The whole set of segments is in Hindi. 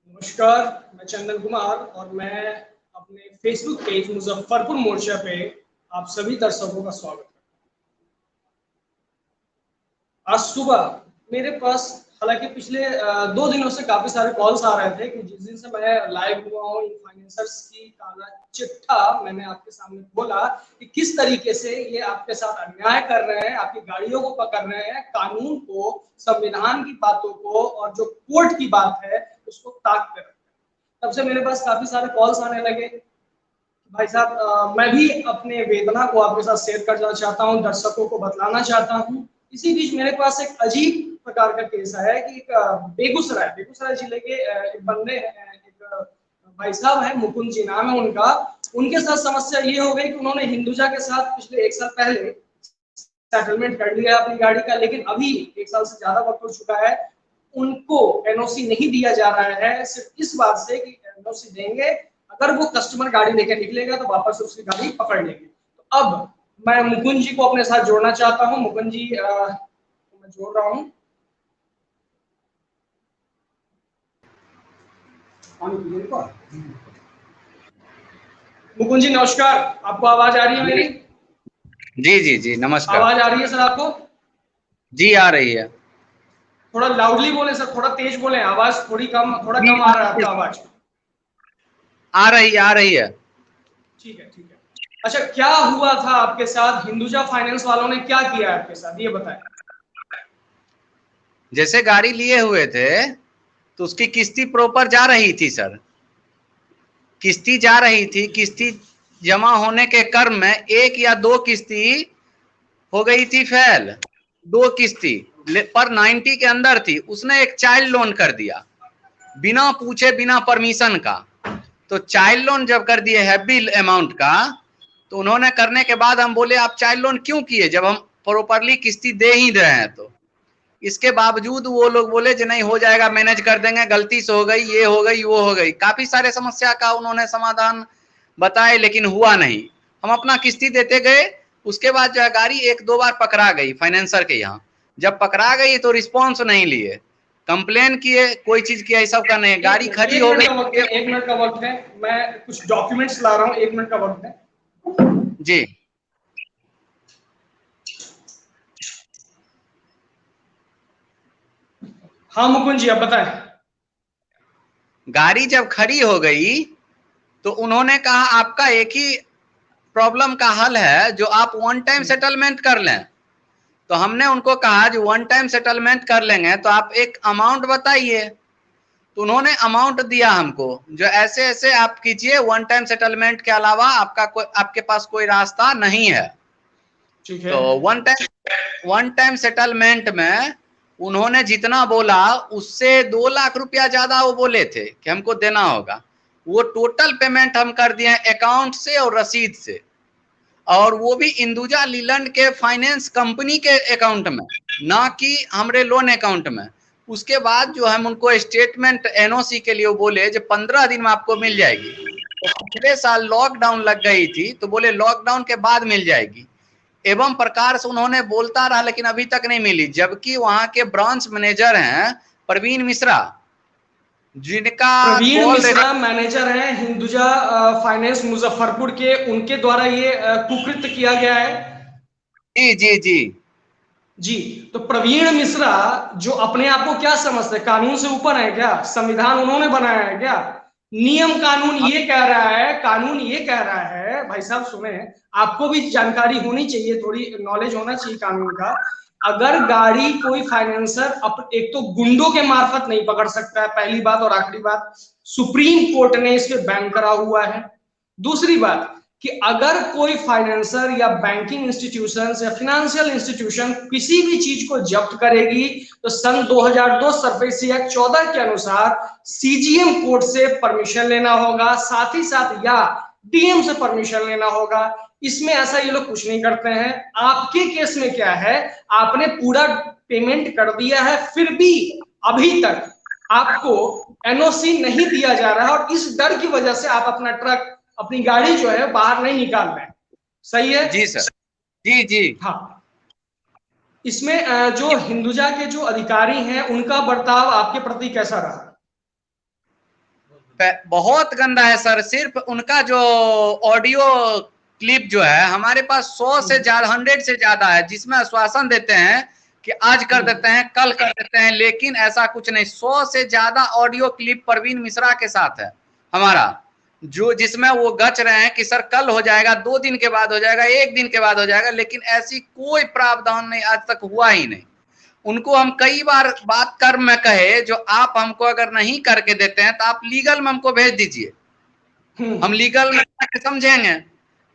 नमस्कार, मैं चंदन कुमार और मैं अपने फेसबुक पेज मुजफ्फरपुर मोर्चा पे आप सभी दर्शकों का स्वागत करता हूँ। आज सुबह मेरे पास हालांकि पिछले 2 दिनों से काफी सारे कॉल्स आ रहे थे कि जिस दिन से मैं लाइव हुआ हूँ इन फाइनेंसर्स की काला चिट्ठा मैंने आपके सामने बोला कि किस तरीके से ये आपके साथ अन्याय कर रहे हैं, आपकी गाड़ियों को पकड़ रहे हैं, कानून को, संविधान की बातों को और जो कोर्ट की बात है उसको ताक कर। तब से मेरे पास काफी सारे कॉल्स आने लगे। भाई साहब, मैं भी अपने वेदना को आपके साथ शेयर करना चाहता हूँ, दर्शकों को बतलाना चाहता हूँ। इसी बीच मेरे पास एक अजीब प्रकार का केस है कि एक बेगूसराय बेगूसराय जिले के एक बंदे हैं, एक भाई साहब है, मुकुंद जी नाम है उनका। उनके साथ समस्या ये हो गई कि उन्होंने हिंदुजा के साथ पिछले 1 साल पहले सेटलमेंट कर लिया अपनी गाड़ी का, लेकिन अभी 1 साल से ज्यादा वक्त हो चुका है, उनको एनओसी नहीं दिया जा रहा है, सिर्फ इस बात से कि एनओसी देंगे अगर वो कस्टमर गाड़ी लेकर निकलेगा तो वापस उसकी गाड़ी पकड़ लेंगे। तो अब मैं मुकुंद जी को अपने साथ जोड़ना चाहता हूँ। मुकुंद जी मैं जोड़ रहा हूँ। मुकुंद जी नमस्कार, आपको आवाज आ रही है मेरी? जी जी जी नमस्कार। आवाज आ रही है सर आपको? जी आ रही है। थोड़ा लाउडली बोले सर, थोड़ा तेज बोले, आवाज थोड़ा कम आ रहा है आपका आवाज। आ रही है। ठीक है ठीक है। अच्छा, क्या हुआ था आपके साथ? हिंदुजा फाइनेंस वालों ने क्या किया आपके साथ, ये बताएं। जैसे गाड़ी लिए हुए थे तो उसकी किस्ती प्रॉपर जा रही थी सर, किस्ती जा रही थी। किस्ती जमा होने के क्रम में एक या दो किस्ती हो गई थी फेल, दो किस्ती पर 90 के अंदर थी। उसने एक चाइल्ड लोन कर दिया बिना पूछे, बिना परमिशन का। तो चाइल्ड लोन जब कर दिए हैवी अमाउंट का, तो उन्होंने करने के बाद हम बोले आप चाइल्ड लोन क्यों किए जब हम प्रॉपरली किस्ती दे ही रहे हैं। तो इसके बावजूद वो लोग बोले जो नहीं हो जाएगा, मैनेज कर देंगे, गलती से हो गई, ये हो गई, वो हो गई। काफी सारे समस्या का उन्होंने समाधान बताए लेकिन हुआ नहीं। हम अपना किस्ती देते गए। उसके बाद जो है गाड़ी 1-2 बार पकड़ा गई फाइनेंसर के यहाँ। जब पकड़ा गई तो रिस्पॉन्स नहीं लिए, कंप्लेन किए, कोई चीज किया, सब का नहीं। गाड़ी खड़ी हो गई। 1 मिनट का वक्त है, मैं कुछ डॉक्यूमेंट्स ला रहा हूँ, 1 मिनट का वक्त है जी। हाँ मुकुंद जी आप बताएं। गाड़ी जब खड़ी हो गई तो उन्होंने कहा आपका एक ही प्रॉब्लम का हल है जो आप वन टाइम सेटलमेंट कर लें। तो हमने उनको कहा जो वन टाइम सेटलमेंट कर लेंगे तो आप एक अमाउंट बताइए। तो उन्होंने अमाउंट दिया हमको जो ऐसे ऐसे आप कीजिए, वन टाइम सेटलमेंट के अलावा आपके पास कोई रास्ता नहीं है। ठीक है। तो वन टाइम सेटलमेंट में उन्होंने जितना बोला उससे 2 लाख रुपया ज्यादा वो बोले थे कि हमको देना होगा। वो टोटल पेमेंट हम कर दिए अकाउंट से और रसीद से, और वो भी इंदुजा लीलैंड के फाइनेंस कंपनी के अकाउंट में, ना कि हमरे लोन अकाउंट में। उसके बाद जो हम उनको स्टेटमेंट एनओसी के लिए बोले जो 15 दिन में आपको मिल जाएगी। तो पिछले साल लॉकडाउन लग गई थी तो बोले लॉकडाउन के बाद मिल जाएगी। एवं प्रकार से उन्होंने बोलता रहा लेकिन अभी तक नहीं मिली। जबकि वहां के ब्रांच मैनेजर हैं प्रवीण मिश्रा, जिनका प्रवीण कॉल मिश्रा मैनेजर हैं हिंदुजा फाइनेंस मुजफ्फरपुर के, उनके द्वारा ये कुकृत्य किया गया है। जी जी जी जी, तो प्रवीण मिश्रा जो अपने आप को क्या समझते हैं, कानून से ऊपर है क्या? संविधान उन्होंने बनाया है क्या? नियम कानून ये कह रहा है, कानून ये कह रहा है, भाई साहब सुने, आपको भी जानकारी होनी चाहिए, थोड़ी नॉलेज होना चाहिए कानून का। अगर गाड़ी कोई फाइनेंसर एक तो गुंडों के मार्फत नहीं पकड़ सकता है, पहली बात, और आखिरी बात, सुप्रीम कोर्ट ने इस पे बैन करा हुआ है। दूसरी बात कि अगर कोई फाइनेंसर या बैंकिंग इंस्टीट्यूशन या फाइनेंशियल इंस्टीट्यूशन किसी भी चीज को जब्त करेगी तो सन 2002 सर्फेसी एक्ट 14 के अनुसार सीजीएम कोर्ट से परमिशन लेना होगा, साथ ही साथ या डीएम से परमिशन लेना होगा। इसमें ऐसा ये लोग कुछ नहीं करते हैं। आपके केस में क्या है, आपने पूरा पेमेंट कर दिया है, फिर भी अभी तक आपको एनओसी नहीं दिया जा रहा है, और इस डर की वजह से आप अपना ट्रक, अपनी गाड़ी जो है बाहर नहीं निकाल रहे हैं। सही है? जी सर। जी जी। हाँ। इसमें जो हिंदुजा के जो अधिकारी हैं उनका बर्ताव आपके प्रति कैसा रहा? बहुत गंदा है सर। सिर्फ उनका जो ऑडियो क्लिप जो है हमारे पास 100 से ज्यादा, 100 से ज्यादा है, जिसमें आश्वासन देते हैं कि आज कर देते हैं, कल कर देते हैं, लेकिन ऐसा कुछ नहीं। 100 से ज्यादा ऑडियो क्लिप परवीन मिश्रा के साथ है हमारा, जो जिसमें वो गच रहे हैं कि सर कल हो जाएगा, 2 दिन के बाद हो जाएगा, 1 दिन के बाद हो जाएगा, लेकिन ऐसी कोई प्रावधान नहीं, आज तक हुआ ही नहीं। उनको हम कई बार बात कर में कहे, जो आप हमको अगर नहीं करके देते हैं तो आप लीगल में हमको भेज दीजिए, हम लीगल में समझेंगे।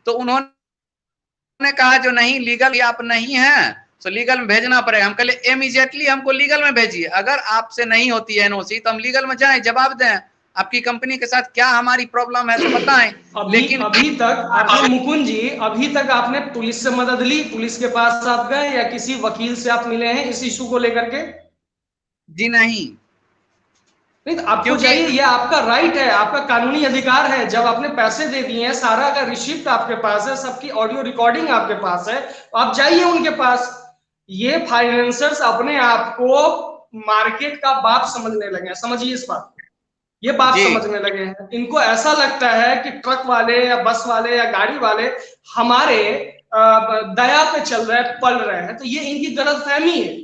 तो उन्होंने कहा जो नहीं लीगल आप नहीं है तो लीगल में भेजना पड़ेगा। हम कहले इमीडिएटली हमको लीगल में भेजिए, अगर आपसे नहीं होती है एनओसी तो हम लीगल में जाएं, जवाब दें आपकी कंपनी के साथ क्या हमारी प्रॉब्लम है तो बताएं। लेकिन अभी तक आपने मुकुंद जी, अभी तक आपने पुलिस से मदद ली, पुलिस के पास आप गए या किसी वकील से आप मिले हैं इस इशू को लेकर के? जी नहीं तो आपको चाहिए, ये आपका राइट है, आपका कानूनी अधिकार है। जब आपने पैसे दे दिए हैं, सारा का रिसिप्ट आपके पास है, सबकी ऑडियो रिकॉर्डिंग आपके पास है, तो आप जाइए उनके पास। ये फाइनेंसर्स अपने आप को मार्केट का बाप समझने लगे हैं, समझिए इस बात, ये बात समझने लगे हैं। इनको ऐसा लगता है कि ट्रक वाले या बस वाले या गाड़ी वाले हमारे दया पे चल रहे हैं, पल रहे हैं। तो ये इनकी गलतफहमी है,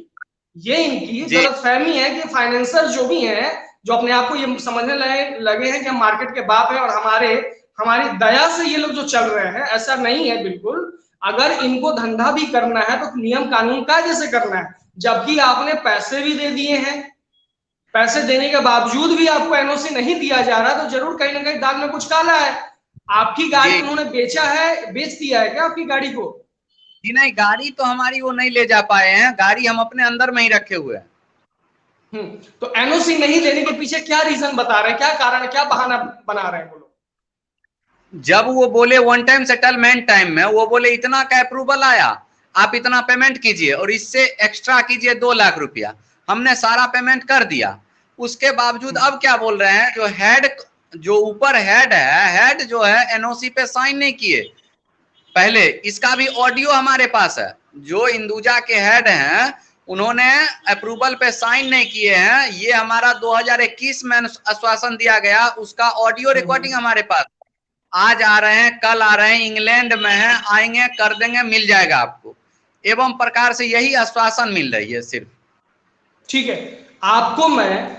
ये इनकी गलतफहमी है कि फाइनेंसर जो भी हैं, जो अपने आप को ये समझने लगे हैं कि हम मार्केट के बाप है और हमारी दया से ये लोग जो चल रहे हैं, ऐसा नहीं है बिल्कुल। अगर इनको धंधा भी करना है तो नियम कानून कायदे से करना है। जबकि आपने पैसे भी दे दिए हैं, पैसे देने के बावजूद भी आपको एनओसी नहीं दिया जा रहा, तो जरूर कहीं ना कहीं दाल में कुछ काला है। आपकी गाड़ी उन्होंने बेचा है, बेच दिया है क्या आपकी गाड़ी को? जी नहीं, गाड़ी तो हमारी वो नहीं ले जा पाए हैं, गाड़ी हम अपने अंदर में ही रखे हुए हैं। तो एनओसी नहीं देने के पीछे क्या रीजन बता रहे हैं, क्या कारण, क्या बहाना बना रहे हैं वो लोग? जब वो बोले वन टाइम सेटलमेंट टाइम में, वो बोले इतना का अप्रूवल आया, आप इतना पेमेंट कीजिए और इससे एक्स्ट्रा कीजिए 2 लाख रुपया। हमने सारा पेमेंट कर दिया। उसके बावजूद अब क्या बोल रहे हैं, जो हेड, जो ऊपर हेड है, हेड जो है एनओसी पे साइन नहीं किए पहले। इसका भी ऑडियो हमारे पास है। जो इंदुजा के हेड हैं उन्होंने अप्रूवल पे साइन नहीं किए हैं। ये हमारा 2021 में आश्वासन दिया गया, उसका ऑडियो रिकॉर्डिंग हमारे पास। आज आ रहे हैं, कल आ रहे हैं, इंग्लैंड में हैं, आएंगे, कर देंगे, मिल जाएगा आपको। एवं प्रकार से यही आश्वासन मिल रही है सिर्फ। ठीक है, आपको मैं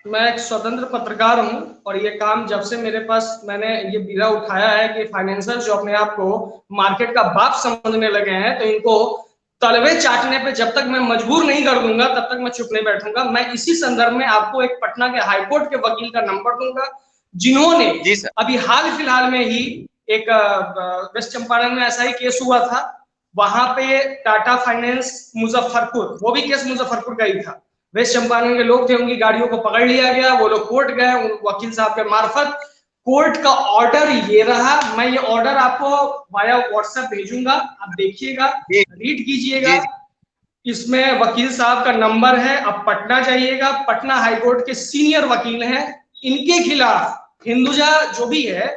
मैं एक स्वतंत्र पत्रकार हूं और ये काम जब से मेरे पास, मैंने ये बीड़ा उठाया है कि फाइनेंसर जो अपने आप को मार्केट का बाप समझने लगे हैं, तो इनको तलवे चाटने पे जब तक मैं मजबूर नहीं कर दूंगा तब तक मैं चुप नहीं बैठूंगा। मैं इसी संदर्भ में आपको एक पटना के हाईकोर्ट के वकील का नंबर दूंगा, जिन्होंने अभी हाल फिलहाल में ही एक वेस्ट चंपारण में ऐसा ही केस हुआ था। वहां पे टाटा फाइनेंस मुजफ्फरपुर, वो भी केस मुजफ्फरपुर का ही था। वेस्ट चंपारण के लोग थे, उनकी गाड़ियों को पकड़ लिया गया, वो लोग कोर्ट गए, वकील साहब के मार्फत। कोर्ट का ऑर्डर ये रहा, मैं ये ऑर्डर आपको वाया व्हाट्सएप भेजूंगा, आप देखिएगा, रीड कीजिएगा। इसमें वकील साहब का नंबर है, आप पटना जाइएगा, पटना हाईकोर्ट के सीनियर वकील हैं। इनके खिलाफ हिंदुजा जो भी है,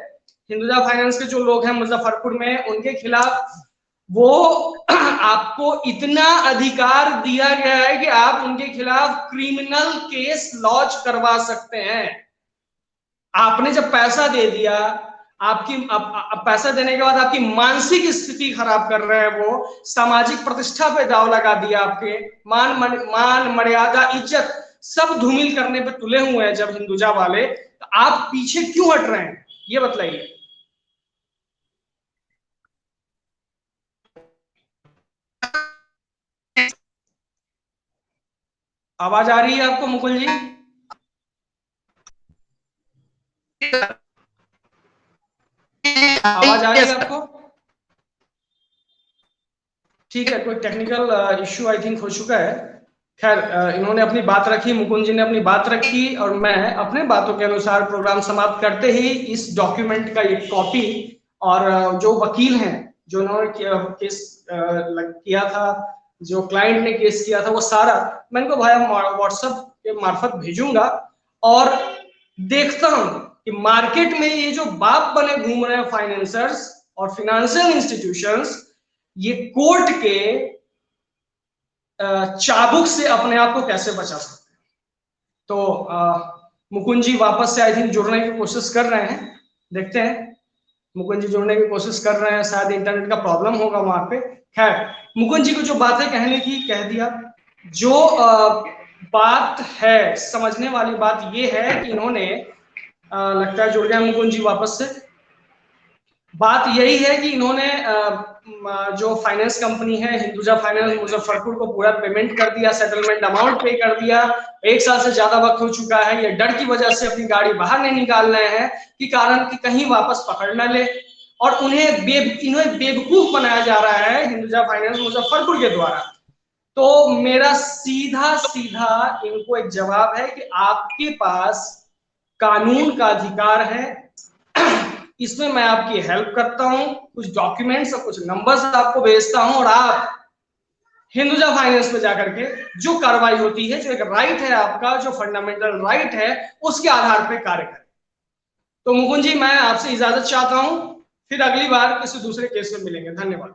हिंदुजा फाइनेंस के जो लोग हैं मुजफ्फरपुर में, उनके खिलाफ वो आपको इतना अधिकार दिया गया है कि आप उनके खिलाफ क्रिमिनल केस लॉन्च करवा सकते हैं। आपने जब पैसा दे दिया, आपकी पैसा देने के बाद आपकी मानसिक स्थिति खराब कर रहे हैं, वो सामाजिक प्रतिष्ठा पे दाव लगा दिया, आपके मान मर्यादा इज्जत सब धूमिल करने पे तुले हुए हैं जब हिंदुजा वाले, तो आप पीछे क्यों हट रहे हैं, ये बतलाइए। आवाज आ रही है आपको मुकुल जी? आवाज आ रही है आपको? ठीक है, कोई टेक्निकल इश्यू आई थिंक हो चुका है। खैर, इन्होंने अपनी बात रखी, मुकुंद जी ने अपनी बात रखी, और मैं अपने बातों के अनुसार प्रोग्राम समाप्त करते ही इस डॉक्यूमेंट का एक कॉपी, और जो वकील हैं जो उन्होंने केस किया था, जो क्लाइंट ने केस किया था, वो सारा मैं इनको भाई व्हाट्सएप के मार्फत भेजूंगा। और देखता हूं कि मार्केट में ये जो बाप बने घूम रहे हैं फाइनेंसर्स और फाइनेंशियल इंस्टीट्यूशंस, ये कोर्ट के चाबुक से अपने आप को कैसे बचा सकते हैं। तो मुकुंद जी वापस से आई थिंक जुड़ने की कोशिश कर रहे हैं, देखते हैं। मुकुंद जी जुड़ने की कोशिश कर रहे हैं, शायद इंटरनेट का प्रॉब्लम होगा वहां पे। खैर, मुकुंद जी को जो बातें कहने की कह दिया। जो बात है, समझने वाली बात ये है कि इन्होंने लगता है जुड़ गया मुकुंद जी वापस से। बात यही है कि इन्होंने जो फाइनेंस कंपनी है हिंदुजा फाइनेंस मुजफ्फरपुर को पूरा पेमेंट कर दिया, सेटलमेंट अमाउंट पे कर दिया। 1 साल से ज्यादा वक्त हो चुका है, ये डर की वजह से अपनी गाड़ी बाहर नहीं निकाल रहे हैं कि कारण कि कहीं वापस पकड़ न ले, और इन्हें बेवकूफ बनाया जा रहा है हिंदुजा फाइनेंस मुजफ्फरपुर के द्वारा। तो मेरा सीधा सीधा इनको एक जवाब है कि आपके पास कानून का अधिकार है, इसमें मैं आपकी हेल्प करता हूं, कुछ डॉक्यूमेंट्स और कुछ नंबर्स आपको भेजता हूं, और आप हिंदुजा फाइनेंस पे जाकर के जो कार्रवाई होती है, जो एक राइट है आपका, जो फंडामेंटल राइट है, उसके आधार पर कार्य करें। तो मुकुंद जी, मैं आपसे इजाजत चाहता हूं, फिर अगली बार किसी दूसरे केस में मिलेंगे। धन्यवाद।